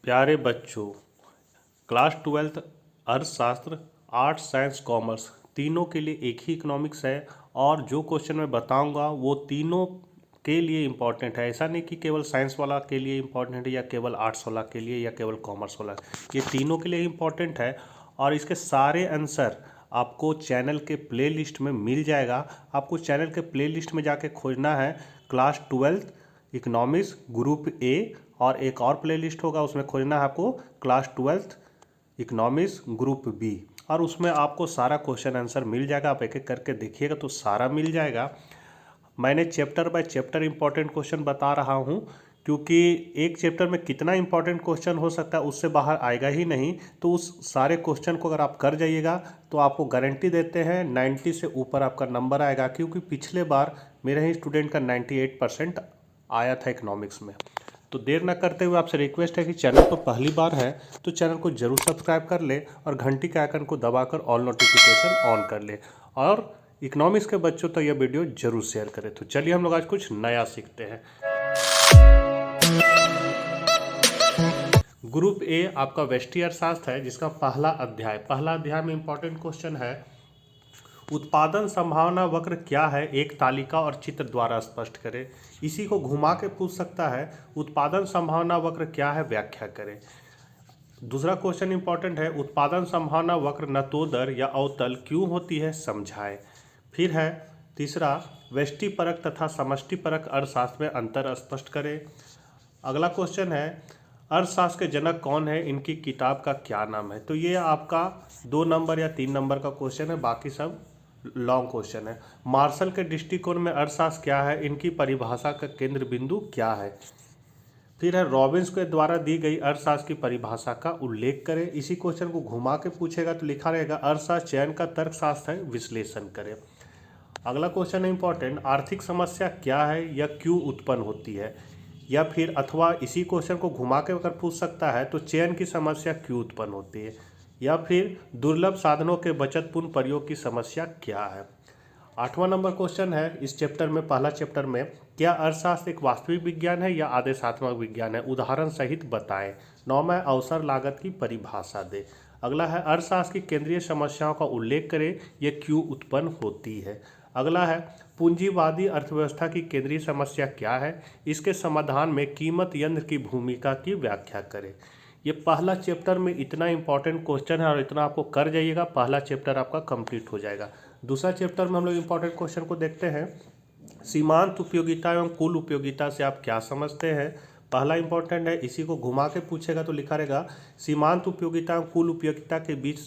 प्यारे बच्चों, class 12th अर्थशास्त्र, आर्ट्स, साइंस, कॉमर्स तीनों के लिए एक ही इकोनॉमिक्स है। और जो क्वेश्चन मैं बताऊंगा वो तीनों के लिए इम्पोर्टेंट है। ऐसा नहीं कि केवल साइंस वाला के लिए इम्पोर्टेंट है या केवल आर्ट्स वाला के लिए या केवल कॉमर्स वाला, ये तीनों के लिए इम्पोर्टेंट है। और इसके सारे आंसर आपको चैनल के प्लेलिस्ट में मिल जाएगा। आपको चैनल के प्लेलिस्ट में जाके खोजना है class 12th economics group A, और एक और प्लेलिस्ट होगा उसमें खोजना है आपको class 12th economics group B, और उसमें आपको सारा क्वेश्चन आंसर मिल जाएगा। आप एक एक करके देखिएगा तो सारा मिल जाएगा। मैंने chapter by chapter important question बता रहा हूँ, क्योंकि एक चैप्टर में कितना इंपॉर्टेंट क्वेश्चन हो सकता है उससे बाहर आएगा ही नहीं। तो उस सारे क्वेश्चन को अगर आप कर जाइएगा तो आपको गारंटी देते हैं 90 से ऊपर आपका नंबर आएगा, क्योंकि पिछले बार मेरे ही स्टूडेंट का 98% आया था इकोनॉमिक्स में। तो देर न करते हुए आपसे रिक्वेस्ट है कि चैनल पर पहली बार है तो चैनल को जरूर सब्सक्राइब कर ले और घंटी के आइकन को दबाकर ऑल नोटिफिकेशन ऑन कर ले, और इकोनॉमिक्स के बच्चों तो यह वीडियो जरूर शेयर करें। तो चलिए हम लोग आज कुछ नया सीखते हैं। ग्रुप ए आपका व्यष्टि अर्थशास्त्र है, जिसका पहला अध्याय में इंपॉर्टेंट क्वेश्चन है, उत्पादन संभावना वक्र क्या है, एक तालिका और चित्र द्वारा स्पष्ट करें। इसी को घुमा के पूछ सकता है, उत्पादन संभावना वक्र क्या है, व्याख्या करें। दूसरा क्वेश्चन इंपॉर्टेंट है, उत्पादन संभावना वक्र नतोदर या अवतल क्यों होती है, समझाएं। फिर है तीसरा, व्यष्टिपरक तथा समष्टिपरक अर्थशास्त्र में अंतर स्पष्ट करें। अगला क्वेश्चन है, अर्थशास्त्र के जनक कौन है, इनकी किताब का क्या नाम है। तो ये आपका 2 नंबर या 3 नंबर का क्वेश्चन है, बाकी सब लॉन्ग क्वेश्चन है। मार्शल के दृष्टिकोण में अर्थशास्त्र क्या है, इनकी परिभाषा का केंद्र बिंदु क्या है। फिर है, रॉबिन्स के द्वारा दी गई अर्थशास्त्र की परिभाषा का उल्लेख करें। इसी क्वेश्चन को घुमा के पूछेगा तो लिखा रहेगा, अर्थशास्त्र चयन का तर्कशास्त्र है, विश्लेषण करें। अगला क्वेश्चन है इंपॉर्टेंट, आर्थिक समस्या क्या है या क्यों उत्पन्न होती है। या फिर अथवा इसी क्वेश्चन को घुमा के अगर पूछ सकता है तो चयन की समस्या क्यों उत्पन्न होती है। या फिर दुर्लभ साधनों के बचतपूर्ण प्रयोग की समस्या क्या है। 8वां नंबर क्वेश्चन है इस चैप्टर में, पहला चैप्टर में, क्या अर्थशास्त्र एक वास्तविक विज्ञान है या आदेशात्मक विज्ञान है, उदाहरण सहित बताएं। 9वां, अवसर लागत की परिभाषा दे। अगला है, अर्थशास्त्र की केंद्रीय समस्याओं का उल्लेख करें, ये क्यों उत्पन्न होती है। अगला है, पूंजीवादी अर्थव्यवस्था की केंद्रीय समस्या क्या है, इसके समाधान में कीमत यंत्र की भूमिका की व्याख्या करें। ये पहला चैप्टर में इतना इंपॉर्टेंट क्वेश्चन है और इतना आपको कर जाइएगा, पहला चैप्टर आपका कंप्लीट हो जाएगा। दूसरा चैप्टर में हम लोग इंपॉर्टेंट क्वेश्चन को देखते हैं, सीमांत उपयोगिता एवं कुल उपयोगिता से आप क्या समझते हैं। पहला इंपॉर्टेंट है, इसी को घुमा के पूछेगा तो लिखा रहेगा, सीमांत उपयोगिता एवं कुल उपयोगिता के बीच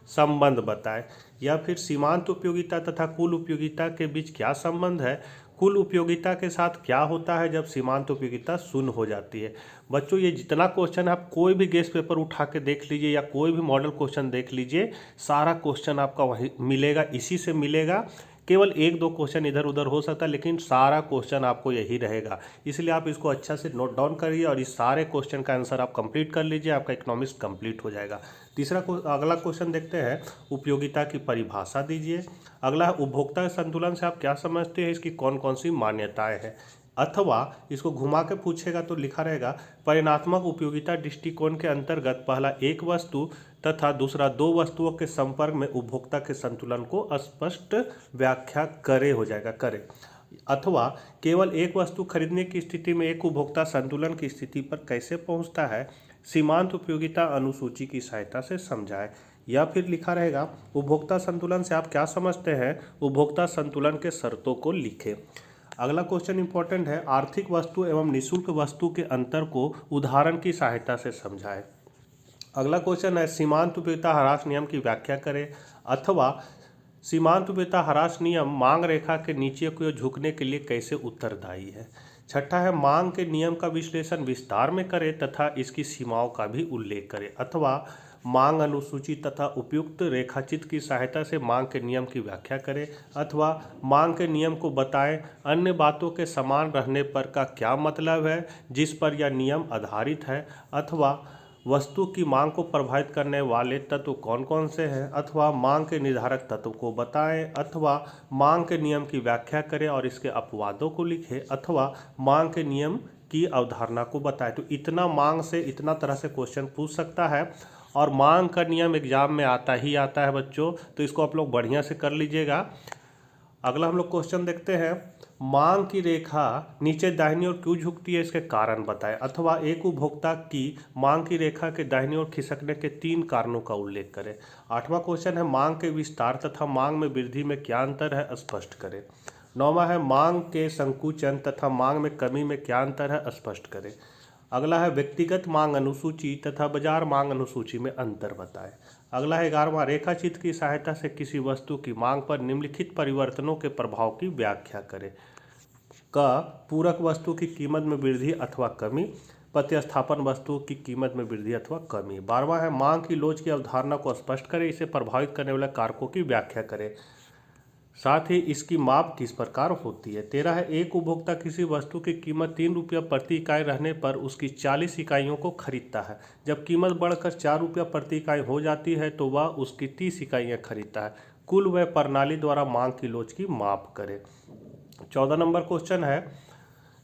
संबंध बताएं। या फिर सीमांत उपयोगिता तथा कुल उपयोगिता के बीच क्या संबंध है, कुल उपयोगिता के साथ क्या होता है जब सीमांत उपयोगिता शून्य हो जाती है। बच्चों, ये जितना क्वेश्चन है आप कोई भी गेस्ट पेपर उठा के देख लीजिए या कोई भी मॉडल क्वेश्चन देख लीजिए, सारा क्वेश्चन आपका वही मिलेगा, इसी से मिलेगा। केवल 1-2 क्वेश्चन इधर उधर हो सकता है, लेकिन सारा क्वेश्चन आपको यही रहेगा। इसलिए आप इसको अच्छा से नोट डाउन करिए और इस सारे क्वेश्चन का आंसर आप कंप्लीट कर लीजिए, आपका इकोनॉमिक्स कंप्लीट हो जाएगा। अगला क्वेश्चन देखते हैं, उपयोगिता की परिभाषा दीजिए। अगला है, उपभोक्ता संतुलन से आप क्या समझते हैं, इसकी कौन कौन सी मान्यताएं हैं। अथवा इसको घुमा के पूछेगा तो लिखा रहेगा, परिणात्मक उपयोगिता दृष्टिकोण के अंतर्गत पहला एक वस्तु तथा दूसरा 2 वस्तुओं के संपर्क में उपभोक्ता के संतुलन को स्पष्ट व्याख्या करे हो जाएगा, करे। अथवा केवल एक वस्तु खरीदने की स्थिति में एक उपभोक्ता संतुलन की स्थिति पर कैसे पहुंचता है, सीमांत उपयोगिता अनुसूची की सहायता से समझाएं। या फिर लिखा रहेगा, उपभोक्ता संतुलन से आप क्या समझते हैं, उपभोक्ता संतुलन के शर्तों को लिखें। अगला क्वेश्चन इंपॉर्टेंट है, आर्थिक वस्तु एवं निःशुल्क वस्तु के अंतर को उदाहरण की सहायता से समझाएं। अगला क्वेश्चन है, सीमांत उपयोगिता ह्रास नियम की व्याख्या करें। अथवा सीमांत उपयोगिता ह्रास नियम मांग रेखा के नीचे की ओर झुकने के लिए कैसे उत्तरदायी है। छठा है, मांग के नियम का विश्लेषण विस्तार में करें तथा इसकी सीमाओं का भी उल्लेख करें। अथवा मांग अनुसूची तथा उपयुक्त रेखाचित्र की सहायता से मांग के नियम की व्याख्या करें। अथवा मांग के नियम को बताएं, अन्य बातों के समान रहने पर का क्या मतलब है जिस पर यह नियम आधारित है। अथवा वस्तु की मांग को प्रभावित करने वाले तत्व कौन कौन से हैं। अथवा मांग के निर्धारक तत्व को बताएं। अथवा मांग के नियम की व्याख्या करें और इसके अपवादों को लिखें। अथवा मांग के नियम की अवधारणा को बताए। तो इतना मांग से इतना तरह से क्वेश्चन पूछ सकता है, और मांग का नियम एग्जाम में आता ही आता है बच्चों, तो इसको आप लोग बढ़िया से कर लीजिएगा। अगला हम लोग क्वेश्चन देखते हैं, मांग की रेखा नीचे दाहिनी ओर क्यों झुकती है, इसके कारण बताएं। अथवा एक उपभोक्ता की मांग की रेखा के दाहिनी ओर खिसकने के 3 कारणों का उल्लेख करें। 8वां क्वेश्चन है, मांग के विस्तार तथा मांग में वृद्धि में क्या अंतर है, स्पष्ट करें। 9वां है, मांग के संकुचन तथा मांग में कमी में क्या अंतर है, स्पष्ट करें। अगला है, व्यक्तिगत मांग अनुसूची तथा बाजार मांग अनुसूची में अंतर बताएं। अगला है 11वां, रेखाचित्र की सहायता से किसी वस्तु की मांग पर निम्नलिखित परिवर्तनों के प्रभाव की व्याख्या करें। क, पूरक वस्तु की कीमत में वृद्धि अथवा कमी, प्रतिस्थापन वस्तु की कीमत में वृद्धि अथवा कमी। 12वां है, मांग की लोच की अवधारणा को स्पष्ट करें, इसे प्रभावित करने वाले कारकों की व्याख्या करें, साथ ही इसकी माप किस प्रकार होती है। 13 है, एक उपभोक्ता किसी वस्तु की कीमत 3 रुपया प्रति इकाई रहने पर उसकी 40 इकाइयों को खरीदता है। जब कीमत बढ़कर 4 रुपया प्रति इकाई हो जाती है तो वह उसकी 30 इकाइयाँ खरीदता है। कुल व प्रणाली द्वारा मांग की लोच की माप करें। 14 नंबर क्वेश्चन है,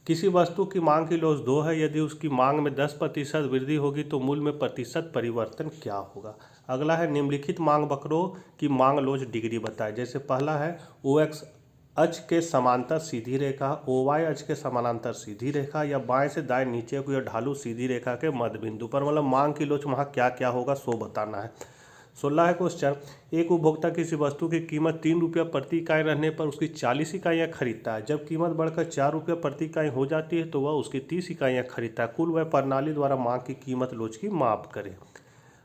किसी वस्तु की मांग की लोच 2 है, यदि उसकी मांग में 10% वृद्धि होगी तो मूल्य में प्रतिशत परिवर्तन क्या होगा। अगला है, निम्नलिखित मांग वक्रों की मांग लोच डिग्री बताएं। जैसे पहला है, OX अक्ष के समांतर सीधी रेखा, OY अक्ष के समानांतर सीधी रेखा, या बाएं से दाएं नीचे को या ढालू सीधी रेखा के मध्य बिंदु पर, मतलब मांग की लोच वहाँ क्या क्या होगा सो बताना है। 16 है क्वेश्चन, एक उपभोक्ता किसी वस्तु की कीमत 3 रुपया प्रति इकाई रहने पर उसकी 40 इकाइयाँ खरीदता है। जब कीमत बढ़कर 4 रुपया प्रति इकाई हो जाती है तो वह उसकी 30 इकाइयाँ खरीदता है। कुल व प्रणाली द्वारा मांग की कीमत लोच की माप करें।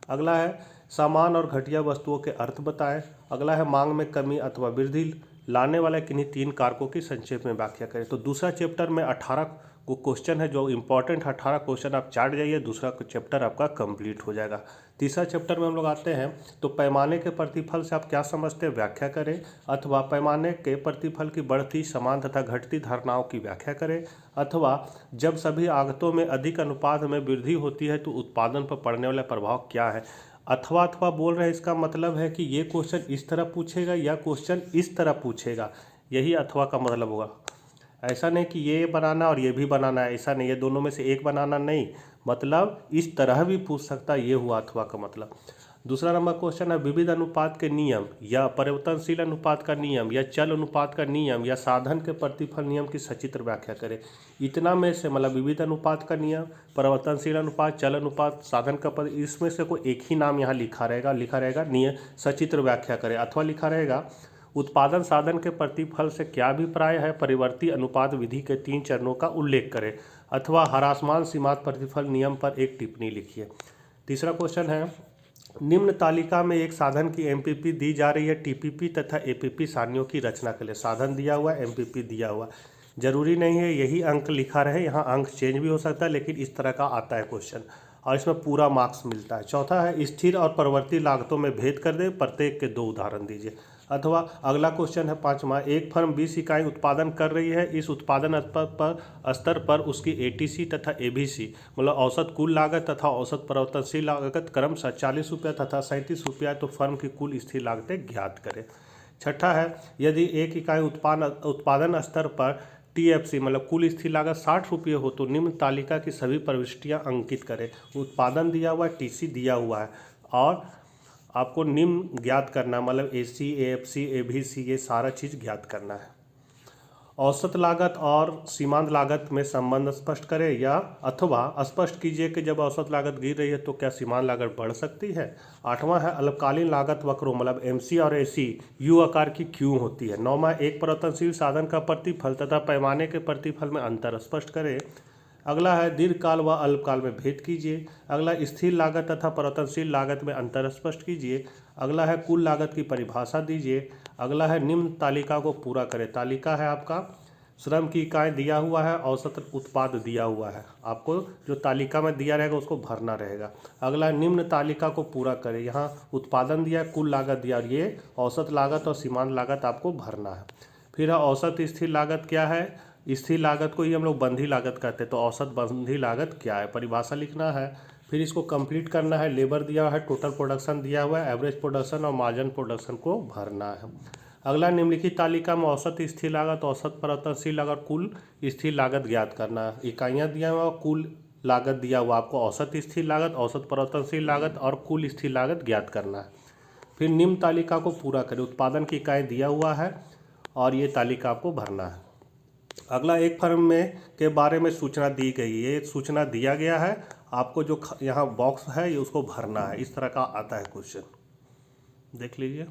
अगला है, सामान और घटिया वस्तुओं के अर्थ बताएं। अगला है, मांग में कमी अथवा वृद्धि लाने वाले किन्हीं 3 कारकों की संक्षेप में व्याख्या करें। तो दूसरा चैप्टर में 18 को क्वेश्चन है जो इंपॉर्टेंट 18 क्वेश्चन आप चाट जाइए, दूसरा चैप्टर आपका कंप्लीट हो जाएगा। तीसरा चैप्टर में हम लोग आते हैं, तो पैमाने के प्रतिफल से आप क्या समझते हैं, व्याख्या करें। अथवा पैमाने के प्रतिफल की बढ़ती, समान तथा घटती धारणाओं की व्याख्या करें। अथवा जब सभी आगतों में अधिक अनुपात में वृद्धि होती है तो उत्पादन पर पड़ने वाला प्रभाव क्या है। अथवा बोल रहे हैं, इसका मतलब है कि ये क्वेश्चन इस तरह पूछेगा या क्वेश्चन इस तरह पूछेगा, यही अथवा का मतलब होगा। ऐसा नहीं कि ये बनाना और ये भी बनाना है, ऐसा नहीं, ये दोनों में से एक बनाना नहीं, मतलब इस तरह भी पूछ सकता है, ये हुआ अथवा का मतलब। दूसरा नंबर क्वेश्चन है, विविध अनुपात के नियम या परिवर्तनशील अनुपात का नियम या चल अनुपात का नियम या साधन के प्रतिफल नियम की सचित्र व्याख्या करें। इतना में से मतलब विविध अनुपात का नियम, परिवर्तनशील अनुपात, चल अनुपात, साधन का पद, इसमें से कोई एक ही नाम यहाँ लिखा रहेगा नियम सचित्र व्याख्या करें। अथवा लिखा रहेगा, उत्पादन साधन के प्रतिफल से क्या अभिप्राय है, परिवर्ती अनुपात विधि के 3 चरणों का उल्लेख करें। अथवा ह्रासमान सीमांत प्रतिफल नियम पर एक टिप्पणी लिखिए। तीसरा क्वेश्चन है, निम्न तालिका में एक साधन की MPP दी जा रही है, TPP तथा APP सारणियों की रचना के लिए। साधन दिया हुआ है, MPP दिया हुआ, जरूरी नहीं है यही अंक लिखा रहे, यहाँ अंक चेंज भी हो सकता है, लेकिन इस तरह का आता है क्वेश्चन और इसमें पूरा मार्क्स मिलता है। चौथा है, स्थिर और परिवर्ती लागतों में भेद कर दे, प्रत्येक के 2 उदाहरण दीजिए। अथवा अगला क्वेश्चन है 5वां, एक फर्म 20 इकाई उत्पादन कर रही है, इस उत्पादन स्तर पर उसकी ATC तथा ABC मतलब औसत कुल लागत तथा औसत परिवर्तनशील लागत क्रमशः 40 रुपया तथा 37 रुपया, तो फर्म की कुल स्थिर लागतें ज्ञात करें। छठा है, यदि एक इकाई उत्पादन स्तर पर TFC मतलब कुल स्थिर लागत 60 रुपये हो तो निम्न तालिका की सभी प्रविष्टियां अंकित करें। उत्पादन दिया हुआ है, TC दिया हुआ है और आपको निम्न ज्ञात करना मतलब AC, AFC, ABC ये सारा चीज़ ज्ञात करना है। औसत लागत और सीमांत लागत में संबंध स्पष्ट करें या अथवा स्पष्ट कीजिए कि जब औसत लागत गिर रही है तो क्या सीमांत लागत बढ़ सकती है। 8वां है, अल्पकालीन लागत वक्रों मतलब MC और AC U आकार की क्यों होती है। 9वां, एक परिवर्तनशील साधन का प्रतिफल तथा पैमाने के प्रतिफल में अंतर स्पष्ट करें। अगला है, दीर्घकाल व अल्पकाल में भेद कीजिए। अगला, स्थिर लागत तथा परिवर्तनशील लागत में अंतर स्पष्ट कीजिए। अगला है, कुल लागत की परिभाषा दीजिए। अगला है, निम्न तालिका को पूरा करें। तालिका है आपका श्रम की इकाई दिया हुआ है, औसत उत्पाद दिया हुआ है, आपको जो तालिका में दिया रहेगा उसको भरना रहेगा। अगला, निम्न तालिका को पूरा करें। यहाँ उत्पादन दिया, कुल लागत दिया और ये औसत लागत और सीमांत लागत आपको भरना है। फिर औसत स्थिर लागत क्या है, स्थिर लागत को ही हम लोग बंधी लागत कहते हैं, तो औसत बंधी लागत क्या है, परिभाषा लिखना है। फिर इसको कंप्लीट करना है, लेबर दिया है, टोटल प्रोडक्शन दिया हुआ है, एवरेज प्रोडक्शन और मार्जिन प्रोडक्शन को भरना है। अगला, निम्नलिखित तालिका में औसत स्थिर लागत, औसत परिवर्तनशील लागत, कुल स्थिर लागत ज्ञात करना। इकाइयाँ दिया हुआ, कुल लागत दिया हुआ, आपको औसत स्थिर लागत, औसत परिवर्तनशील लागत और कुल स्थिर लागत ज्ञात करना है। फिर निम्न तालिका को पूरा करें। उत्पादन की इकाई दिया हुआ है और ये तालिका आपको भरना है। अगला, एक फर्म में के बारे में सूचना दी गई है। ये सूचना दिया गया है, आपको जो यहाँ बॉक्स है ये उसको भरना है। इस तरह का आता है क्वेश्चन, देख लीजिए।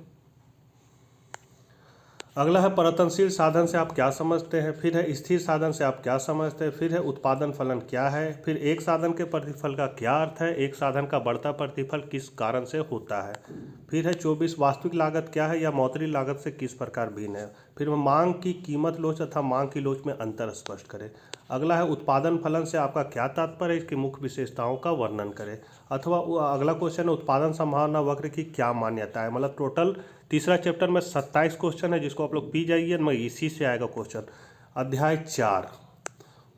अगला है परिवर्तनशील साधन से आप क्या समझते हैं। फिर है स्थिर साधन से आप क्या समझते हैं। फिर है उत्पादन फलन क्या है। फिर एक साधन के प्रतिफल का क्या अर्थ है। एक साधन का बढ़ता प्रतिफल किस कारण से होता है। फिर है 24 वास्तविक लागत क्या है या मौद्रिक लागत से किस प्रकार भिन्न है। फिर मांग की कीमत लोच तथा मांग की लोच में अंतर स्पष्ट करें। अगला है उत्पादन फलन से आपका क्या तात्पर्य है, इसकी मुख्य विशेषताओं का वर्णन करें। अथवा अगला क्वेश्चन है उत्पादन संभावना वक्र की क्या मान्यता है। मतलब टोटल तीसरा चैप्टर में 27 क्वेश्चन है, जिसको आप लोग पी जाइए, मैं इसी से आएगा क्वेश्चन। अध्याय 4,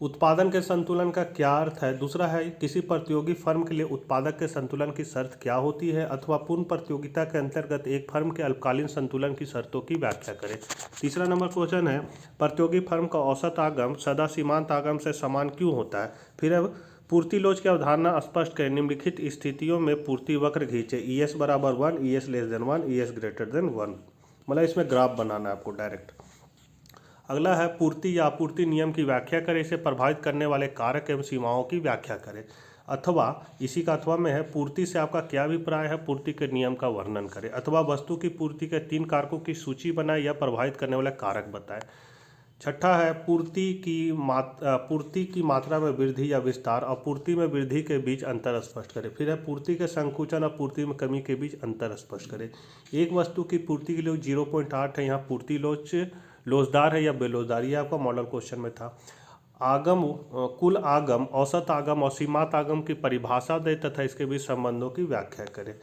उत्पादन के संतुलन का क्या अर्थ है। दूसरा है किसी प्रतियोगी फर्म के लिए उत्पादक के संतुलन की शर्त क्या होती है। अथवा पूर्ण प्रतियोगिता के अंतर्गत एक फर्म के अल्पकालीन संतुलन की शर्तों की व्याख्या करें। तीसरा नंबर क्वेश्चन है प्रतियोगी फर्म का औसत आगम सदा सीमांत आगम से समान क्यों होता है। फिर है पूर्ति लोच की अवधारणा स्पष्ट करें। निम्नलिखित स्थितियों में पूर्ति वक्र खींचे। ES बराबर 1, ES less than 1, ES greater than 1। मतलब इसमें ग्राफ बनाना है आपको डायरेक्ट। अगला है पूर्ति या आपूर्ति नियम की व्याख्या करें। इसे प्रभावित करने वाले कारक एवं सीमाओं की व्याख्या करें। अथवा इसी का अथवा में है पूर्ति से आपका क्या अभिप्राय है, पूर्ति के नियम का वर्णन करें। अथवा वस्तु की पूर्ति के 3 कारकों की सूची बनाए या प्रभावित करने वाले कारक बताएं। छठा है पूर्ति की मात्रा में वृद्धि या विस्तार और पूर्ति में वृद्धि के बीच अंतर स्पष्ट करें। फिर है पूर्ति के संकुचन और पूर्ति में कमी के बीच अंतर स्पष्ट करें। एक वस्तु की पूर्ति की लोच 0.8 है, यहाँ पूर्ति लोच लोचदार है या बेलोचदार, ये आपका मॉडल क्वेश्चन में था। आगम, कुल आगम, औसत आगम और सीमांत आगम की परिभाषा दे तथा इसके बीच संबंधों की व्याख्या करें।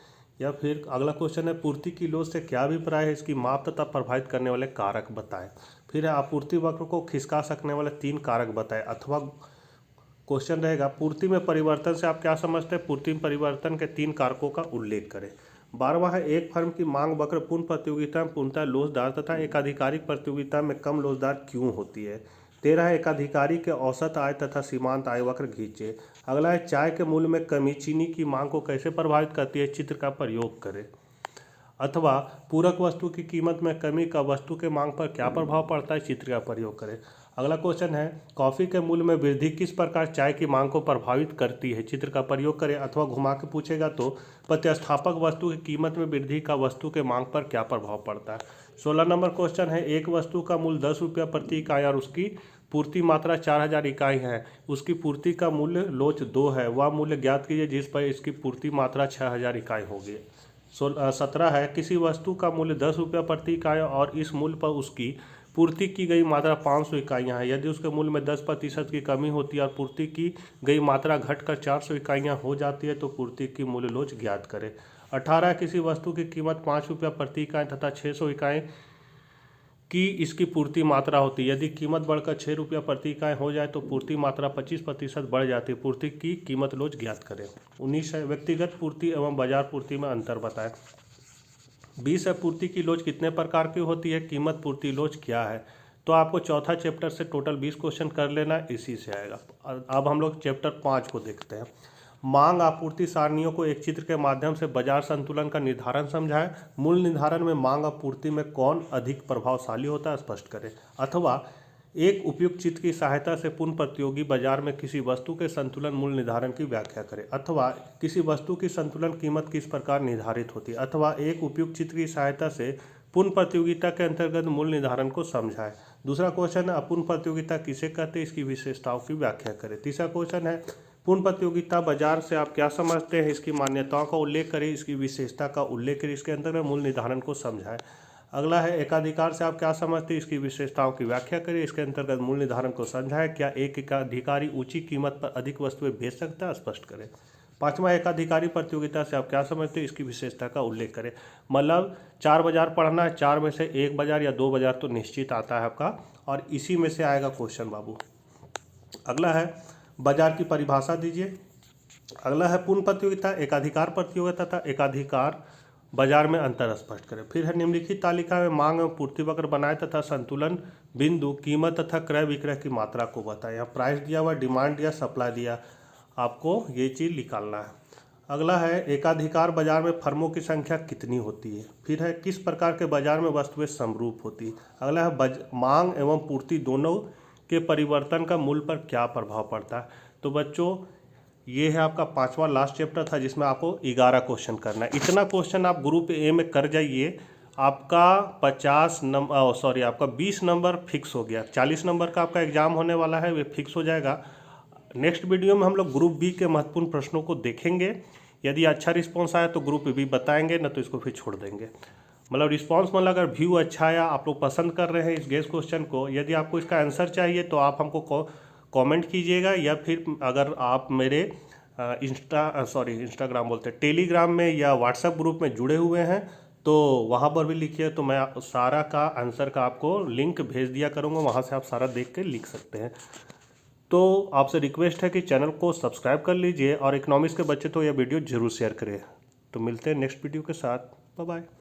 या फिर अगला क्वेश्चन है पूर्ति की लोच से क्या अभिप्राय है, इसकी माप तथा प्रभावित करने वाले कारक बताएं। फिर है आपूर्ति वक्र को खिसका सकने वाले 3 कारक बताएं। अथवा क्वेश्चन रहेगा पूर्ति में परिवर्तन से आप क्या समझते हैं, पूर्ति में परिवर्तन के 3 कारकों का उल्लेख करें। 12वां है एक फर्म की मांग वक्र पूर्ण प्रतियोगिता में पूर्णतः लोचदार तथा एकाधिकारिक प्रतियोगिता में कम लोचदार क्यों होती है। 13 है एकाधिकारी के औसत आय तथा सीमांत आय वक्र खींचे। अगला है चाय के मूल्य में कमी चीनी की मांग को कैसे प्रभावित करती है, चित्र का प्रयोग करें। अथवा पूरक वस्तु की कीमत में कमी का वस्तु के मांग पर क्या प्रभाव पड़ता है, चित्र का प्रयोग करें। अगला क्वेश्चन है कॉफ़ी के मूल्य में वृद्धि किस प्रकार चाय की मांग को प्रभावित करती है, चित्र का प्रयोग करें। अथवा घुमा के पूछेगा तो प्रतिस्थापक वस्तु की कीमत में वृद्धि का वस्तु के मांग पर क्या प्रभाव पड़ता है। 16 नंबर क्वेश्चन है एक वस्तु का मूल्य 10 रुपया प्रति इकाई और उसकी पूर्ति मात्रा 4000 इकाई है, उसकी पूर्ति का मूल्य लोच 2 है, वह मूल्य ज्ञात कीजिए जिस पर इसकी पूर्ति मात्रा 6000 इकाई होगी। 17 है किसी वस्तु का मूल्य 10 रुपया प्रति इकाई और इस मूल्य पर उसकी पूर्ति की गई मात्रा 500 इकाइयाँ हैं। यदि उसके मूल्य में 10% की कमी होती है और पूर्ति की गई मात्रा घटकर 400 इकाइयाँ हो जाती है तो पूर्ति की मूल्य लोच ज्ञात करें। 18 किसी वस्तु की कीमत 5 रुपया प्रति इकाई तथा 600 इकाई की इसकी पूर्ति मात्रा होती है। यदि कीमत बढ़कर 6 रुपया प्रति इकाई हो जाए तो पूर्ति मात्रा 25% बढ़ जाती है, पूर्ति की कीमत लोच ज्ञात करें। 19 है व्यक्तिगत पूर्ति एवं बाजार पूर्ति में अंतर बताएं। 20 है पूर्ति की लोच कितने प्रकार की होती है, कीमत पूर्ति लोच क्या है। तो आपको चौथा चैप्टर से टोटल 20 क्वेश्चन कर लेना है, इसी से आएगा। अब हम लोग चैप्टर 5 को देखते हैं। मांग आपूर्ति सारणियों को एक चित्र के माध्यम से बाजार संतुलन का निर्धारण समझाएं। मूल निर्धारण में मांग आपूर्ति में कौन अधिक प्रभावशाली होता है स्पष्ट करें। अथवा एक उपयुक्त चित्र की सहायता से पूर्ण प्रतियोगी बाजार में किसी वस्तु के संतुलन मूल्य निर्धारण की व्याख्या करें। अथवा किसी वस्तु की संतुलन कीमत किस प्रकार निर्धारित होती है। अथवा एक उपयुक्त चित्र की सहायता से पूर्ण प्रतियोगिता के अंतर्गत मूल्य निर्धारण को समझाएं। दूसरा क्वेश्चन है अपूर्ण प्रतियोगिता किसे कहते हैं, इसकी विशेषताओं की व्याख्या करें। तीसरा क्वेश्चन है पूर्ण प्रतियोगिता बाजार से आप क्या समझते हैं, इसकी मान्यताओं का उल्लेख करें, इसकी विशेषता का उल्लेख करें, इसके अंतर्गत मूल्य निर्धारण को समझाएं। अगला है एकाधिकार से आप क्या समझते हैं, इसकी विशेषताओं की व्याख्या करें, इसके अंतर्गत मूल्य निर्धारण को समझाएं। क्या एक एकाधिकारी ऊंची कीमत पर अधिक वस्तुएं बेच सकता है, स्पष्ट करें। 5वां एकाधिकारी प्रतियोगिता से आप क्या समझते हैं, इसकी विशेषता का उल्लेख करें। मतलब 4 बाजार पढ़ना है, 4 में से 1 बाजार या 2 बाजार तो निश्चित आता है आपका, और इसी में से आएगा क्वेश्चन बाबू। अगला है बाजार की परिभाषा दीजिए। अगला है पूर्ण प्रतियोगिता, एकाधिकार प्रतियोगिता तथा एकाधिकार बाजार में अंतर स्पष्ट करें। फिर है निम्नलिखित तालिका में मांग एवं पूर्ति वक्र बनाए तथा संतुलन बिंदु कीमत तथा क्रय विक्रय की मात्रा को बताएं। यहाँ प्राइस दिया हुआ, डिमांड दिया, सप्लाई दिया, आपको ये चीज़ निकालना है। अगला है एकाधिकार बाजार में फर्मों की संख्या कितनी होती है। फिर है किस प्रकार के बाजार में वस्तुएं समरूप होती है। अगला है मांग एवं पूर्ति दोनों के परिवर्तन का मूल्य पर क्या प्रभाव पड़ता है। तो बच्चों ये है आपका 5वां लास्ट चैप्टर था जिसमें आपको 11 क्वेश्चन करना है। इतना क्वेश्चन आप ग्रुप ए में कर जाइए, आपका 20 नंबर फिक्स हो गया। 40 नंबर का आपका एग्जाम होने वाला है, वे फिक्स हो जाएगा। नेक्स्ट वीडियो में हम लोग ग्रुप बी के महत्वपूर्ण प्रश्नों को देखेंगे। यदि अच्छा रिस्पॉन्स आया तो ग्रुप बी बताएंगे, न तो इसको फिर छोड़ देंगे। मतलब रिस्पॉन्स मतलब अगर व्यू अच्छा आया, आप लोग पसंद कर रहे हैं इस गेस क्वेश्चन को, यदि आपको इसका आंसर चाहिए तो आप हमको कमेंट कीजिएगा, या फिर अगर आप मेरे इंस्टाग्राम बोलते हैं टेलीग्राम में या व्हाट्सएप ग्रुप में जुड़े हुए हैं तो वहाँ पर भी लिखिए, तो मैं सारा का आंसर का आपको लिंक भेज दिया करूँगा, वहाँ से आप सारा देख के लिख सकते हैं। तो आपसे रिक्वेस्ट है कि चैनल को सब्सक्राइब कर लीजिए और इकोनॉमिक्स के बच्चे तो यह वीडियो जरूर शेयर करें। तो मिलते हैं नेक्स्ट वीडियो के साथ। Bye bye.